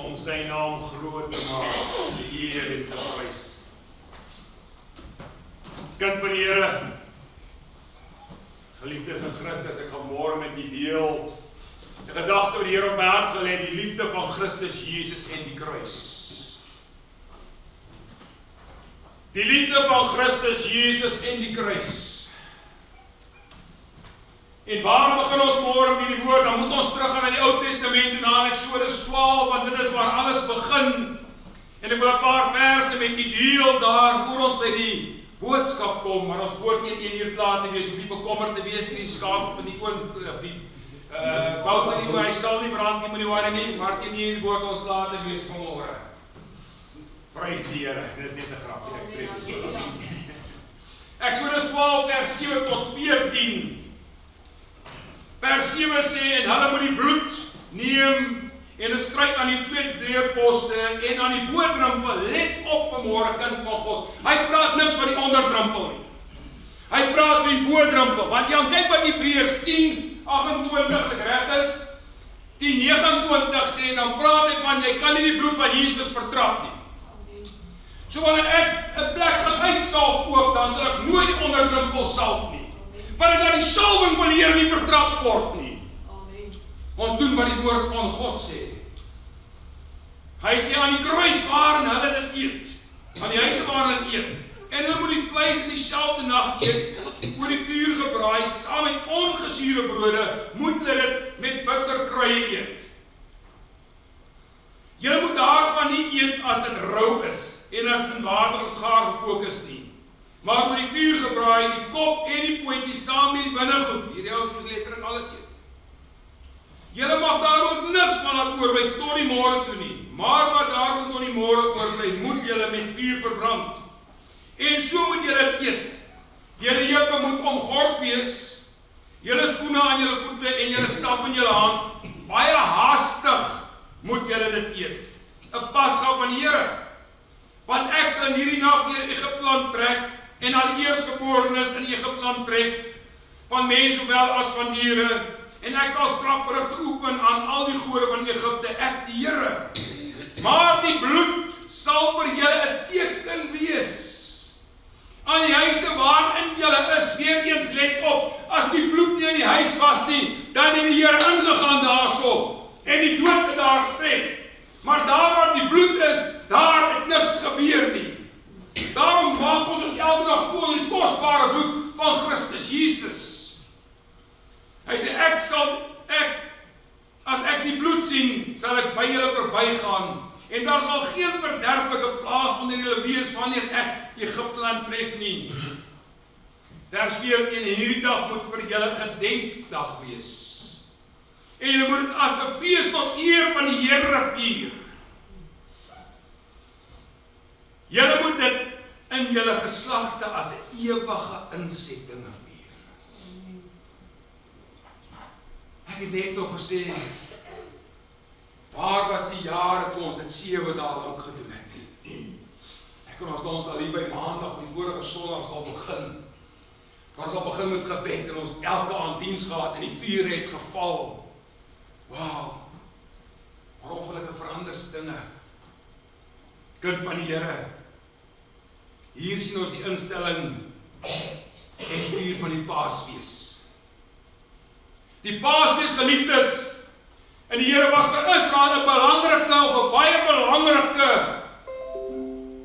om sy naam groot te maak, die eer en te prys. Kind van die Here, geliefdes in Christus, ek gaan môre met u deel 'n gedagte wat die Here op my hart gelê het, die liefde van Christus Jesus en die kruis. Die liefde van Christus Jesus en die kruis. En waar begin ons môre met hierdie woord? Dan moet ons teruggaan na die Ou Testament en na Eksodus 12, want dit is waar alles begin. En ek wil 'n paar verse met u deel daar, voor ons by die boodskap kom, maar ons hoort nie 1 uur klaar te wees, of nie bekommerd te wees, nie skaap op in die oond, of die bout in die oor, hy sal nie brand nie, moet nie worry nie, maar 10 uur behoort ons klaar te wees vanmôre. Prys die Here, dit is net 'n grapie, ek preek nie so lank. Eksodus 12 vers 7 tot 14. Vers 7 sê, en hulle moet die bloed neem en 'n stryk aan die 2 deurposte en aan die bodrempel. Let op vanmôre, kind van God. Hy praat niks van die onderdrempel nie. Hy praat van die bodrempel. Want jy gaan kyk wat Hebreërs 10:28 reg is. 10:29 sê, dan praat hy van jy kan nie die bloed van Jesus vertrap nie. So wanneer ek 'n plek gaan uitsalf ook, dan sal ek nooit die onderdrempel salf nie. Want ek laat die salwing van die Here nie vertrap word nie. Ons doen wat die woord van God sê. Hy sê aan die kruis waarin hulle dit eet, aan die huise waarin hulle eet, en hulle moet die vleis in dieselfde nag eet, oor die vuur gebraai, saam met ongesuurde brode, moet hulle dit met bitterkruie eet. Julle moet daarvan nie eet as dit rou is, en as dit in water of gaar gekook is nie. Maar oor die vuur gebraai, die kop en die pootjies saam met die binnegoed. Hierdie ouens moes letterlik alles eet. Julle mag daar ook niks van laat oorbly tot die môre toe nie. Maar wat daar tot die môre oorbly, moet julle met vuur verbrand. En so moet julle dit eet. Julle heupe moet omgord wees, julle skoene aan julle voete en julle staf in julle hand. Baie haastig moet julle dit eet. 'n Pasga van die Here. Want ek sal in hierdie nag deur Egipte land trek en al die eerstgeborenes in Egipte land tref, van mense sowel as van diere, en ek sal strafverrigte oefen aan al die gode van Egipte, ek die Here. Maar die bloed sal vir julle 'n teken wees aan die huise waarin julle is. Weer eens let op, as die bloed nie in die huis was nie, dan het die Here ingegaan daarso en die dood het daar getref. Maar daar waar die bloed is, daar het niks gebeur nie. Daarom maak ons elke dag toe in die kosbare bloed van Christus Jesus. Hy sê, as ek die bloed sien, sal ek by julle verbygaan, en daar sal geen verderflike plaag onder julle wees, wanneer ek Egipte land tref nie. Vers 14, en hierdie dag moet vir julle gedenkdag wees. En julle moet dit as 'n fees tot eer van die Here vier. Julle moet dit in julle geslagte as 'n ewige insetting vier. Ek het net nog gesê, waar was die jare toe ons dit 7 dae lank gedoen het? Ek kon ons al hier by Maandag, die vorige Sondag sal begin. Maar ons sal begin met gebed en ons elke aand diens gehad en die vuur het geval. Wow, maar ongelukkig verander dinge. Kind van die Here, hier sien ons die instelling en vuur van die Paasfees. Die Paasfees, geliefdes, en die Here was vir Israel 'n belangrike of 'n baie belangrike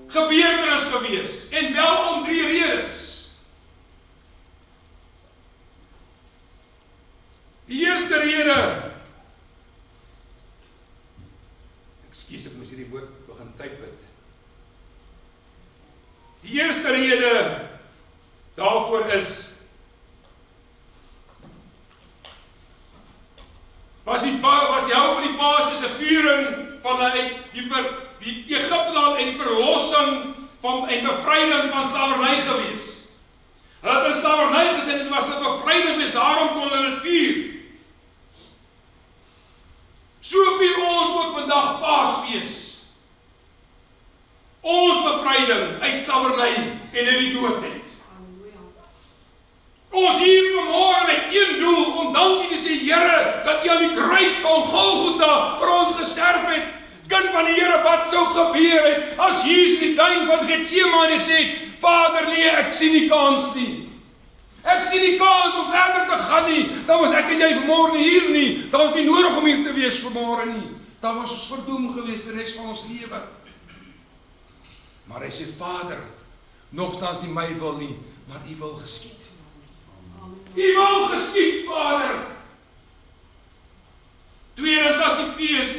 gebeurtenis gewees, en wel om 3 redes. Die eerste rede, ekskuus, ek moes hierdie woord begin typ het. Die eerste rede daarvoor was die hou van die Paasfees 'n viering vanuit die Egipte land en verlossing en bevryding van slawerny gewees. Hulle het in slawerny gesit en dit was 'n bevryding gewees, daarom kon hulle dit vier. So vier ons ook vandag Paasfees. Ons bevryding uit slawerny en uit die doodheid. Ons hier vanmôre met een doel, om dankie te sê, Here, dat U aan die kruis van Golgotha vir ons gesterf het. Kind van die Here, wat sou gebeur het as Jesus in die tuin van Getsemane gesê het, Vader, nee, ek sien nie kans nie. Ek sien nie kans om verder te gaan nie. Dan was ek en jy vanmôre hier nie. Dan was nie nodig om hier te wees vanmôre nie. Dan was ons verdoem gewees die res van ons lewe. Maar hy sê, Vader, nogtans nie my wil nie, maar U wil geskied. U wil geskied, Vader. Tweedens was die fees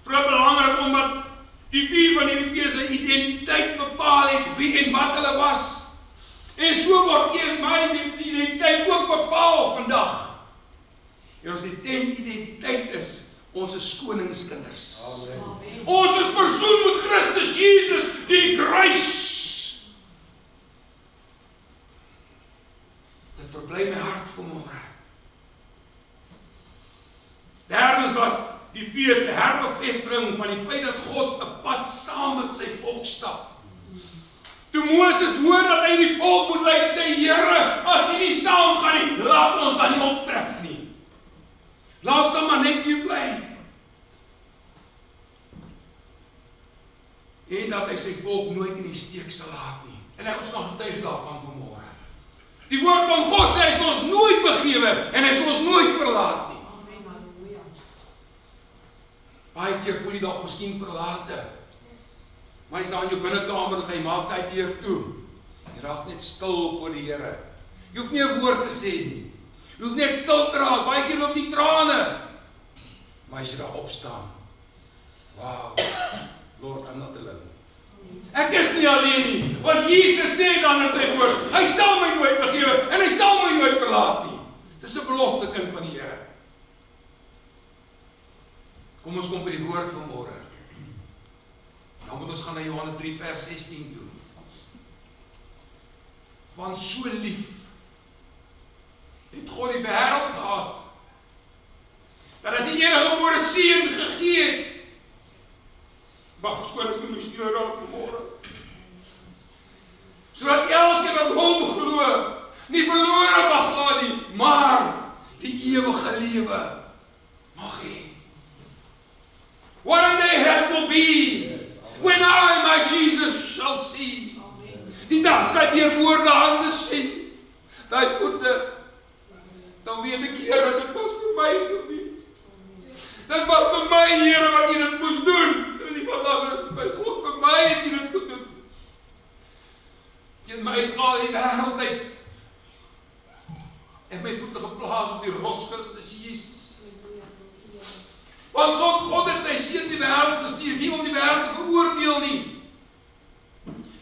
vir belangrik omdat die vier van hierdie fees 'n identiteit bepaal het wie en wat hulle was. En so word een my identiteit ook bepaal vandag. En ons identiteit is ons is koningskinders. Amen. Ons is versoen met Christus Jesus, die kruis. Dit verbly my hart vanmôre. Derdens was die fees 'n herbevestiging van die feit dat God 'n pad saam met sy volk stap. Toe Moses hoor dat hy die volk moet lei, sê Here, as jy nie saam gaan nie, laat ons dan nie optrek nie. Laat ons dan maar net hier bly. En dat hy sy volk nooit in die steek sal laat nie. En hy ons nog getuig daarvan vanmôre. Die woord van God sê hy sal ons nooit begewe en hy sal ons nooit verlaat nie. Baie keer voel jy dalk miskien verlate. Maar jy staan in jou binnekamer en jy maak tyd hier toe. Jy raak net stil voor die Here. Jy hoef nie 'n woord te sê nie. Jy hoef net stil te raak. Baie keer loop die trane. Maar as jy daar opstaan. Wow. Lord, I'm not alone. Ek is nie alleen nie. Want Jesus sê dan in sy woord, hy sal my nooit begewe en hy sal my nooit verlaat nie. Dis 'n belofte, kind van die Here. Kom ons kom by die woord van môre. Dan moet ons gaan na Johannes 3 vers 16 toe. Want so lief het God die wêreld gehad, dat as die enige gebore seun gegee het. Mag verskoon as ek my stil raak vanmôre. Sodat elkeen wat hom glo, nie verlore mag gaan nie, maar die ewige lewe mag hê. One day it will be when I, my Jesus, shall see. Die dag skryf deur woorde hande sien, daai voete, dan weet ek, Here, dit was vir my gewees. Dit was vir my, Here, wat U dit moes doen. Niemand anders, my God, vir my het U dit gedoen. U het my uitgehaal die wêreld uit. En my voete geplaas op die rots Christus Jesus. Want God het sy seun die wêreld gestuur, nie om die wêreld te veroordeel nie,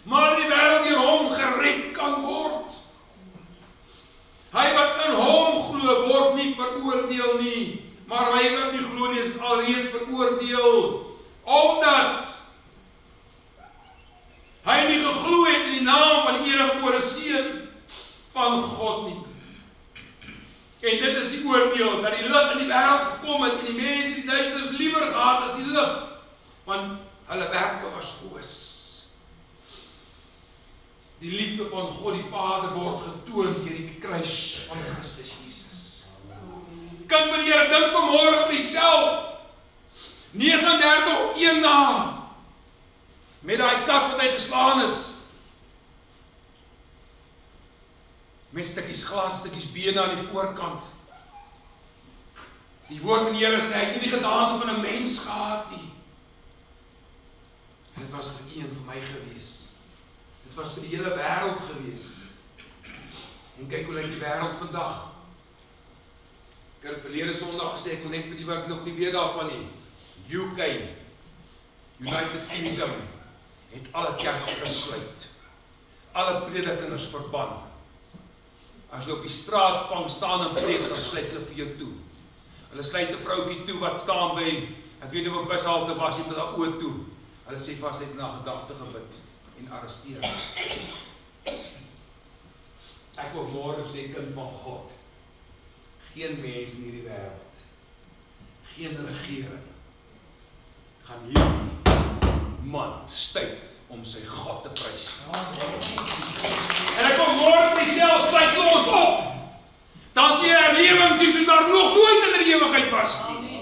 maar die wêreld deur hom gered kan word. Hy wat in hom glo, word nie veroordeel nie, maar hy wat nie glo nie, is alreeds veroordeel, omdat hy nie geglo het in die naam van die eniggebore seun van God nie. En dit is die oordeel, dat die lig in die wêreld gekom het en die mense die duisternis liewer gehad as die lig, want hulle werke was boos. Die liefde van God die Vader word getoon deur die kruis van Christus Jesus. Kind van die Here, dink vanmôre vir jouself. 39 op 1 na, met daai kat wat hy geslaan is, met stukkies glas, stukkies bene aan die voorkant. Die woord van die Here sê, hy het nie die gedaante van 'n mens gehad nie. En dit was vir een vir my gewees. Dit was vir die hele wêreld gewees. En kyk hoe lyk die wêreld vandag. Ek het verlede Sondag gesê, ek wil net vir die wat nog nie weet daarvan nie. UK, United Kingdom, het alle kerke gesluit. Alle prediking is verban. As jy op die straat vang staan en preek, dan sluit hulle vir jou toe. Hulle sluit 'n vroutjie toe wat staan by, ek weet nie of 'n bushalte was, jy met haar oë toe. Hulle sê vas het na gedagte gebid en arresteer. Ek wil môre sê, kind van God, geen mens in hierdie wêreld, geen regering, gaan hierdie man stuit om sy God te prys. En ek kom môre myself sluit ons op. Dan sien jy herlewing soos daar nog nooit in die ewigheid was nie.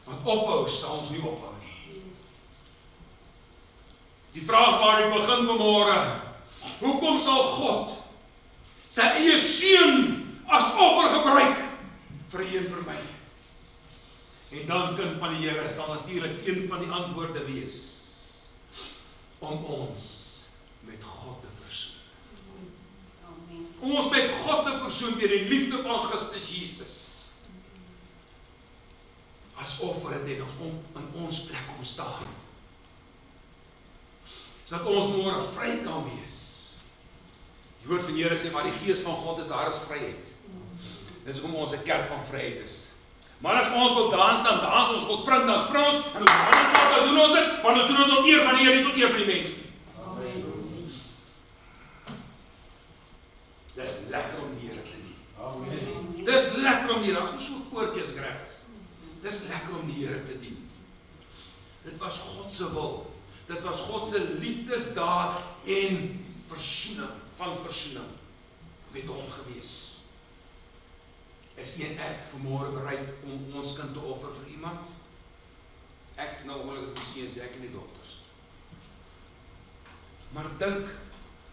Want ophou, sal ons nie ophou nie. Die vraag waar ek begin vanmôre, hoekom sal God sy eie seun as offer gebruik vir een vir my? En dan, kind van die Here, sal natuurlik een van die antwoorde wees om ons met God te versoen. Om ons met God te versoen deur die liefde van Christus Jesus. As offer het hy nog in ons plek kom staan. Sodat ons môre vry kan wees. Die woord van die Here sê, maar die Gees van God is daar is vryheid. Dis hoekom ons 'n kerk van vryheid is. Maar as ons wil dans, dan dans ons, wil spring, dan spring ons, en dan doen ons dit, want ons doen dit tot eer van die Here, nie tot eer van die mens nie. Dis lekker om die Here te dien. Amen. Dis lekker om die Here, as so koortjies regs. Dis lekker om die Here te dien. Dit was God se wil. Dit was God se liefdesdaad en versoening, van versoening met hom gewees. Is ek vanmôre bereid om ons kind te offer vir iemand? Ek nou ongelukkig die seuns, ek en die dogters. Maar dink,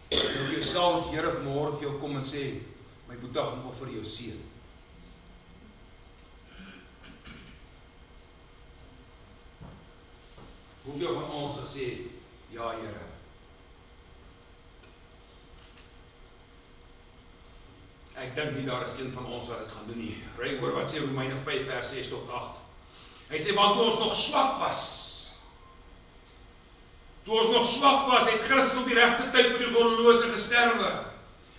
op jouself, as Here vanmôre vir jou kom en sê, my boetie gaan offer jou seun. Hoeveel van ons gesê, ja Here. Ek dink nie daar is een van ons wat dit gaan doen nie. Ry hoor wat sê Romeine 5 vers 6 tot 8. Hy sê, want toe ons nog swak was, het Christus op die regte tyd vir die goddelose gesterwe.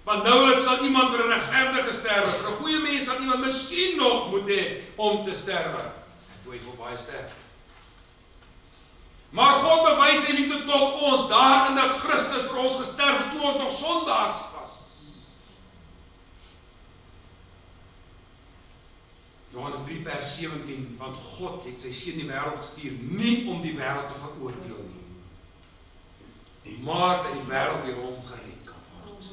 Want nouweliks sal iemand vir 'n regverdige sterwe. Vir 'n goeie mens sal iemand miskien nog moet hê om te sterwe. Toe het wel baie sterk. Maar God bewys sy liefde tot ons daarin dat Christus vir ons gesterf het toe ons nog sondaars was. Johannes 3 vers 17, want God het sy seun in die wêreld gestuur, nie om die wêreld te veroordeel nie, maar dat die wêreld deur hom gered kan word.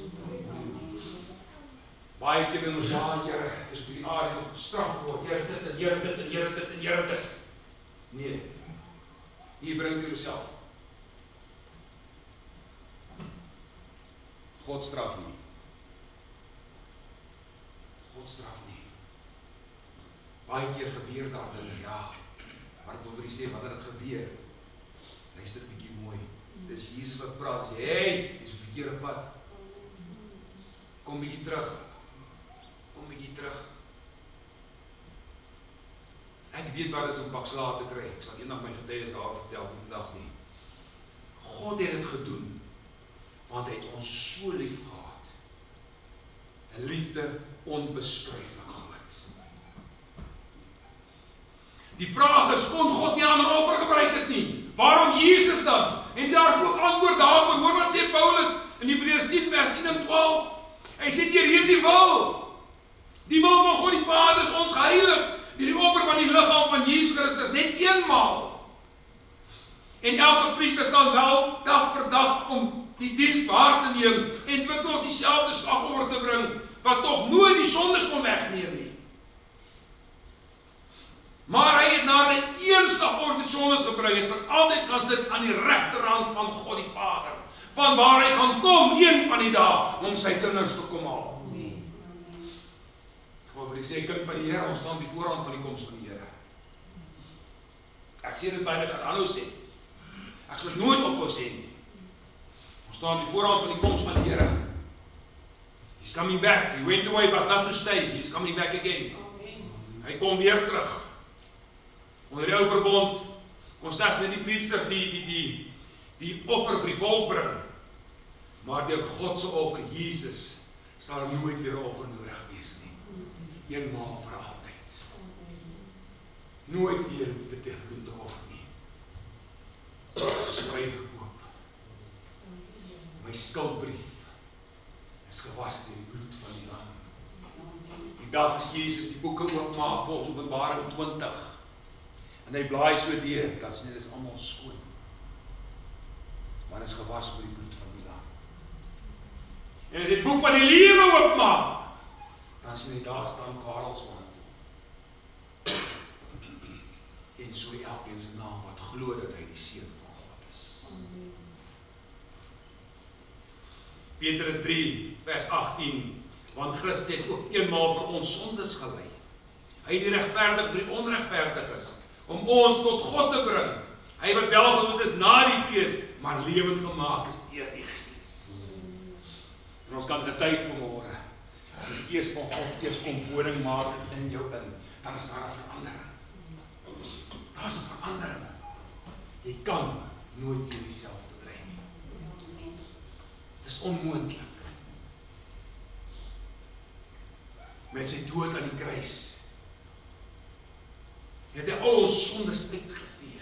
Baie keer in ons Here, is op die aarde nog gestraf word, Here dit en Here dit en Here dit en Here dit. Nee, hier bring jy jouself. God straf nie. God straf nie. Baie keer gebeur daar dinge, ja. Maar ek wil vir u sê, wanneer dit gebeur, luister 'n bietjie mooi. Dis Jesus wat praat, sê, hey, dis op die verkeerde pad. Kom bietjie terug. Kom bietjie terug. Ek weet wat is om bakslae te kry. Ek sal eendag my getuienis daar vertel, vandag nie. God het dit gedoen, want hy het ons so lief gehad. 'n Liefde onbeskryflik groot. Die vraag is, kon God nie ander offer gebruik het nie? Waarom Jesus dan? En daar is ook antwoord daarvoor. Hoor wat sê Paulus in Hebreërs 10 vers 10 en 12. Hy sê deur hierdie wil, die wil van God die Vader is ons geheilig, deur die offer van die liggaam van Jesus Christus, net eenmaal. En elke priester staan wel dag vir dag om die diens waar te neem en dikwels dieselfde slagoffer te bring, wat tog nooit die sondes kon wegneem nie. Maar hy het na die een slagoffer vir sondes gebring en vir altyd gaan sit aan die regterhand van God die Vader, van waar hy gaan kom een van die dae om sy kinders te kom haal. Ek sê, kind van die Here, ons staan op die voorhand van die koms van die Here. Ek sê dit byna gaan aanhou sê. Ek sal nooit ophou sê nie. Ons staan op die voorhand van die koms van die Here. He's coming back. He went away but not to stay. He's coming back again. Hy kom weer terug. Onder die ou verbond kon slegs net die priesters die offer vir die volk bring. Maar deur God se offer, Jesus, sal daar nooit weer 'n offer nodig wees nie. Eenmaal vir altyd. Nooit weer hoef dit gedoen te word nie. Dit is vrygekoop. My skuldbrief is gewas deur die bloed van die lam. Die dag as Jesus die boeke oopmaak, volgens Openbaring 20, en hy blaai so deur, dat sê, dit is allemaal skoon. Maar is gewas met die bloed van die lam. En as die boek van die lewe oopmaak, dan sien hy daar staan Karelsman. en so elkeen se naam wat glo dat hy die seun van God is. Petrus 3 vers 18, want Christus het ook eenmaal vir ons sondes gelei. Hy het die regverdig vir die onregverdiges, om ons tot God te bring. Hy wat welgedoend is na die vlees, maar lewend gemaak is deur die Gees. En ons kan getuig vanmôre, as die Gees van God eers kom woning maak in jou in, dan is daar 'n verandering. Daar is 'n verandering. Jy kan nooit weer dieselfde bly nie. Dit is onmoontlik. Met sy dood aan die kruis het hy al ons sondes uitgevee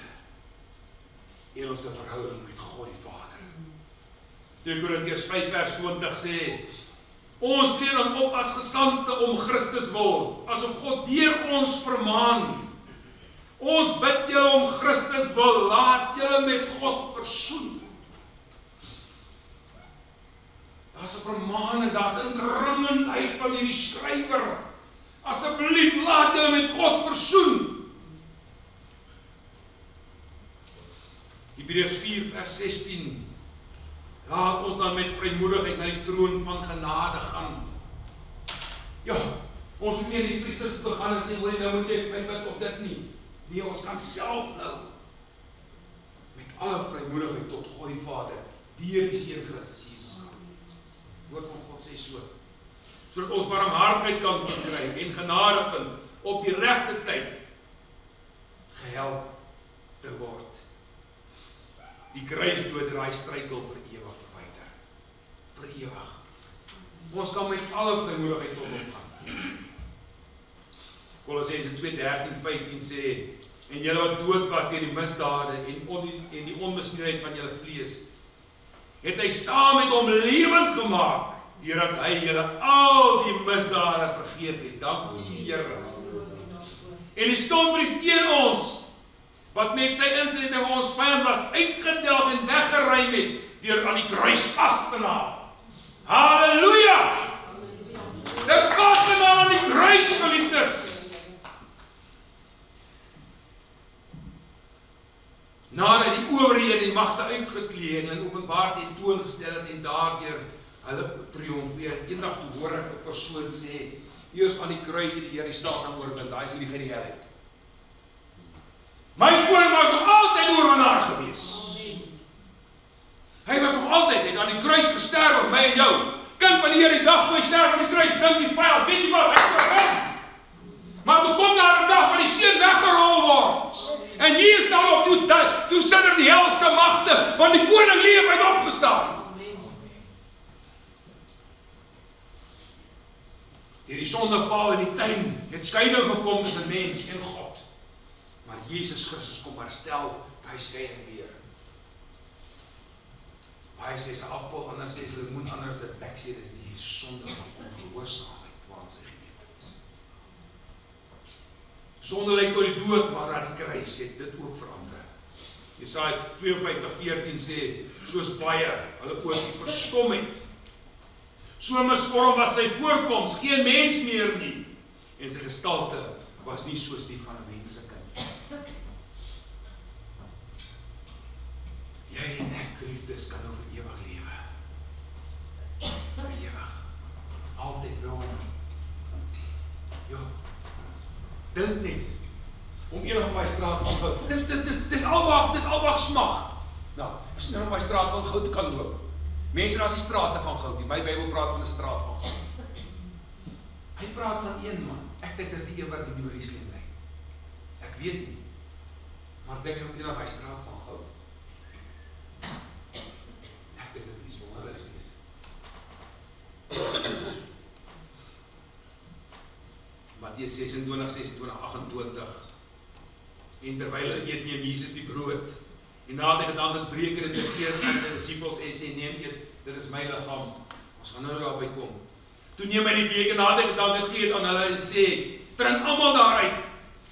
en ons 'n verhouding met God die Vader. 2 Korintiërs 5 vers 20 sê, ons tree dan op as gesandte om Christus wil, asof God deur ons vermaan. Ons bid julle om Christus wil, laat julle met God versoen. Daar's 'n vermaaning, daar's 'n dringendheid van hierdie skrywer. Asseblief laat julle met God versoen. Hebreërs 4 vers 16. Laat ons dan met vrymoedigheid na die troon van genade gaan. Ja, ons moet nie in die priester toe gaan en sê, hoor jy, nou moet jy my bid of dit nie. Nee, ons kan self nou met alle vrymoedigheid tot God die Vader, deur die Seun Christus Jesus gaan. Woord van God sê so. Sodat ons barmhartigheid kan verkry en genade vind op die regte tyd gehelp te word. Die kruisdood raai struikel vir ewig verwyder. Vir ewig. Ons kan met alle vrymoedigheid tot hom gaan. Kolossense 2:13-15 sê, en julle wat dood was deur die misdade en die onbesneuheid van julle vlees, het hy saam met hom lewend gemaak, deurdat hy julle al die misdade vergeef het. Dank U, Here. En die skuldbrief teen ons, wat met sy insetting vir ons vyand was, uitgedelg en weggeruim het, deur aan die kruis vas te naal. Halleluja! Dis vasgenaal aan die kruis, geliefdes. Nadat die owerhede die magte uitgeklee en in openbaar tentoongestel het en daardeur hulle triomfeer. Eendag toe hoor ek 'n persoon sê, eers aan die kruis het die Here die Satan oorwin, daai is hoe die geheel het. My koning was nog altyd oorwinnaar gewees. Hy was nog altyd, hy het aan die kruis gesterf vir my en jou. Kind van die Here, die dag toe hy sterf aan die kruis, dink die vyand, weet jy wat, hy het oorwin. Maar toe kom daar 'n dag waar die steen weggerol word. En hier staan op, toe sidder die helse magte, want die koning leef, hy het opgestaan. Deur die sondeval in die tuin het skeiding gekom tussen mens en God. Maar Jesus Christus kom herstel daai skeiding weer. Hy sê sy appel, ander sê sy lemoen, anders dit ek sê dis die sonde van ongehoorsaamheid waar sy geweet het. Sonde lei tot die dood, maar aan die kruis het dit ook verander. Jesaja 52:14 sê, soos baie hulle oë verstom het, so misvorm was sy voorkoms, geen mens meer nie, en sy gestalte was nie soos die van 'n mensekind. Jy en ek, geliefdes, kan nou vir ewig lewe. Vir ewig. Altyd by hom. Jo. Dink net om eendag op my straat te loop. Dis alwag smag. Nou, as jy nou op my straat van goud kan loop. Mense, daar is die strate van goud nie. My Bybel praat van 'n straat van goud. Hy praat van een man. Ek dink dis die een wat in die Jerusalem bly. Ek weet nie. Maar dink jy op eendag by straat van goud? Ek dink dit is wonderlik wees. Matteus 26:28. En terwyl hulle eet, neem Jesus die brood. En nadat hy gedaan het, breek hy dit en gee aan sy disippels en sê, neem eet, dit is my liggaam. Ons gaan nou daarby kom. Toe neem hy die beker, nadat hy gedaan het, gee dit aan hulle en sê, drink almal daaruit,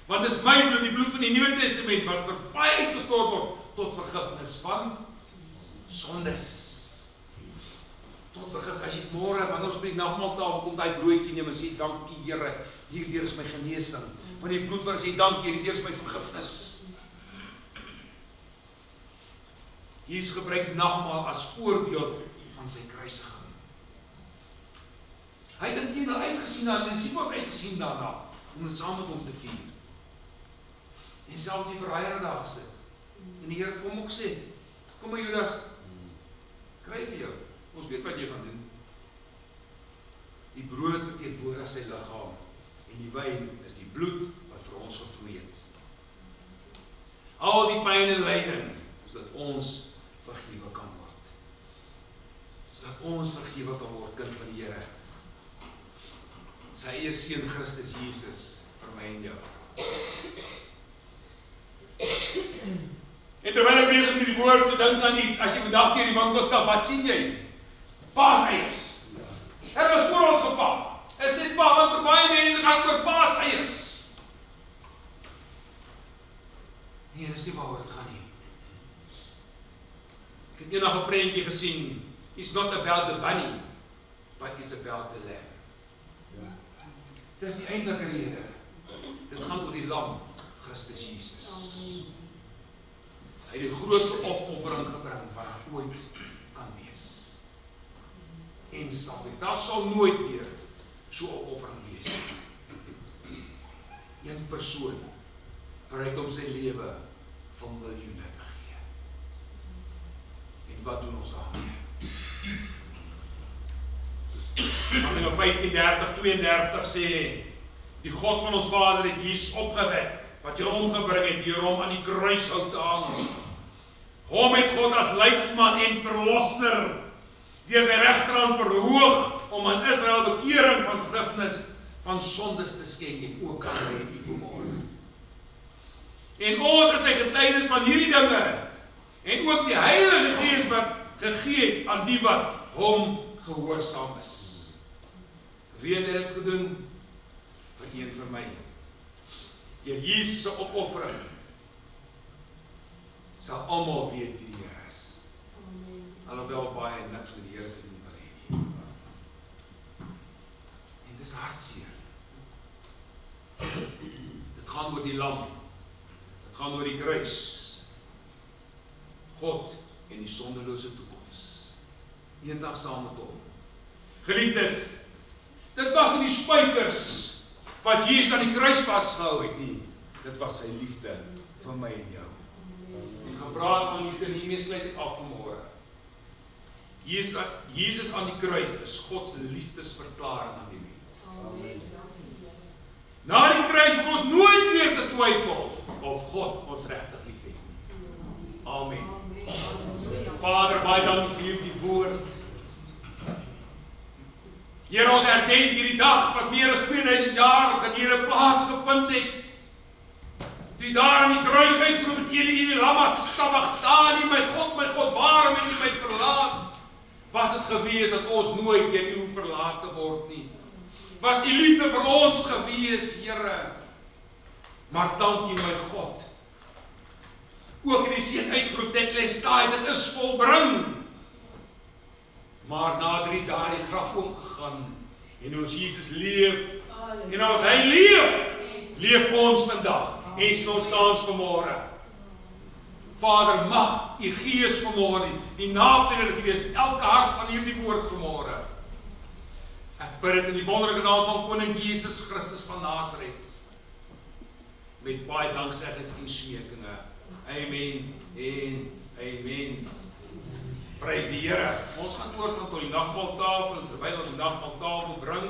want dit is my bloed, die bloed van die Nuwe Testament, wat vir baie uitgestort word tot vergifnis van sondes. tot vergifnis. As jy môre, wanneer ons by die nagmaaltafel kom, daai broodjie neem en sê, dankie Here, hierdeur is my genesing. Want die bloed wat sê, dankie, hierdeur is my vergifnis. Jesus gebruik nagmaal as voorbeeld van sy kruisiging. Hy het intedeel uitgesien na die disippels uitgesien daarna, om dit saam met hom te vier. En selfs die verraaier daar gesit. En die Here het hom ook sê, kom maar Judas, kry vir jou. Ons weet wat jy gaan doen. Die brood verteenwoordig sy liggaam en die wyn is die bloed wat vir ons gevloei het. Al die pyn en lyding, sodat ons vergewe kan word. Sodat ons vergewe kan word, kind van die Here. Sy eie seun Christus Jesus vir my en jou. En terwyl ek besig met die woord te dink aan iets, as jy vandag deur die winkel stap, wat sien jy? Paaseiers. Was oral gepak. Is dit pa, want vir baie mense gaan oor paaseiers. Nee, dis nie waaroor dit gaan nie. Ek het eendag 'n prentjie gesien. It's not about the bunny, but it's about the lamb. Dis die eintlike rede. Dit gaan oor die lam, Christus Jesus. Hy het die grootste opoffering gebring wat daar ooit kan wees. En sal wees. Daar sal nooit weer so opoffering wees. Een persoon bereid om sy lewe van miljoene te gee. En wat doen ons daarmee? Handelinge 15:30-32 sê, die God van ons Vader het Jesus opgewek, wat julle omgebring het, deur hom aan die kruishout te hang. Hom het God as leidsman en verlosser deur sy regterhand verhoog om aan Israel bekering van vergifnis van sondes te skenk en ook aan my en u vanmôre. En ons is sy getuienis van hierdie dinge en ook die Heilige Gees wat gegee het aan die wat hom gehoorsaam is. Wie het dit gedoen? Vir een vir my. Deur Jesus se opoffering sal almal weet wie die Here is. Alhoewel baie niks met die Here te doen wil hê nie. En dis hartseer. Dit gaan oor die lam. Dit gaan oor die kruis. God en die sondelose toekoms. Eendag saam met hom. Geliefdes, dit was nie die spykers wat Jesus aan die kruis vasgehou het nie. Dit was sy liefde vir my en jou. Die gepraat van liefde hiermee sluit ek af vanmôre. Jesus aan die kruis is God se liefdesverklaring aan die mens. Na die kruis hoef ons nooit weer te twyfel of God ons regtig liefhet nie. Amen. Vader, baie dankie vir hierdie woord. Here, ons herdenk hierdie dag wat meer as 2000 jaar gelede plaasgevind het. Toe daar aan die kruis uitgeroep het, Eli, lama sabachthani, my God, waarom het U my verlaat? Was dit gewees dat ons nooit deur U verlaat te word nie? Was U liefde vir ons gewees, Here? Maar dankie my God. Ook in die seun uitgeroep, tetelestai, dit is volbring. Maar na 3 dae die graf oopgegaan en ons Jesus leef en omdat hy leef ons vandag en sien ons kans vanmôre. Vader, mag U Gees vanmôre die naamdeler wees in elke hart van hierdie woord vanmôre. Ek bid dit in die wonderlike naam van Koning Jesus Christus van Nasaret. Met baie dankseggings en smekinge. Amen en amen. Prys die Here. Ons gaan oorgaan tot die nagmaaltafel en terwyl ons die nagmaaltafel bring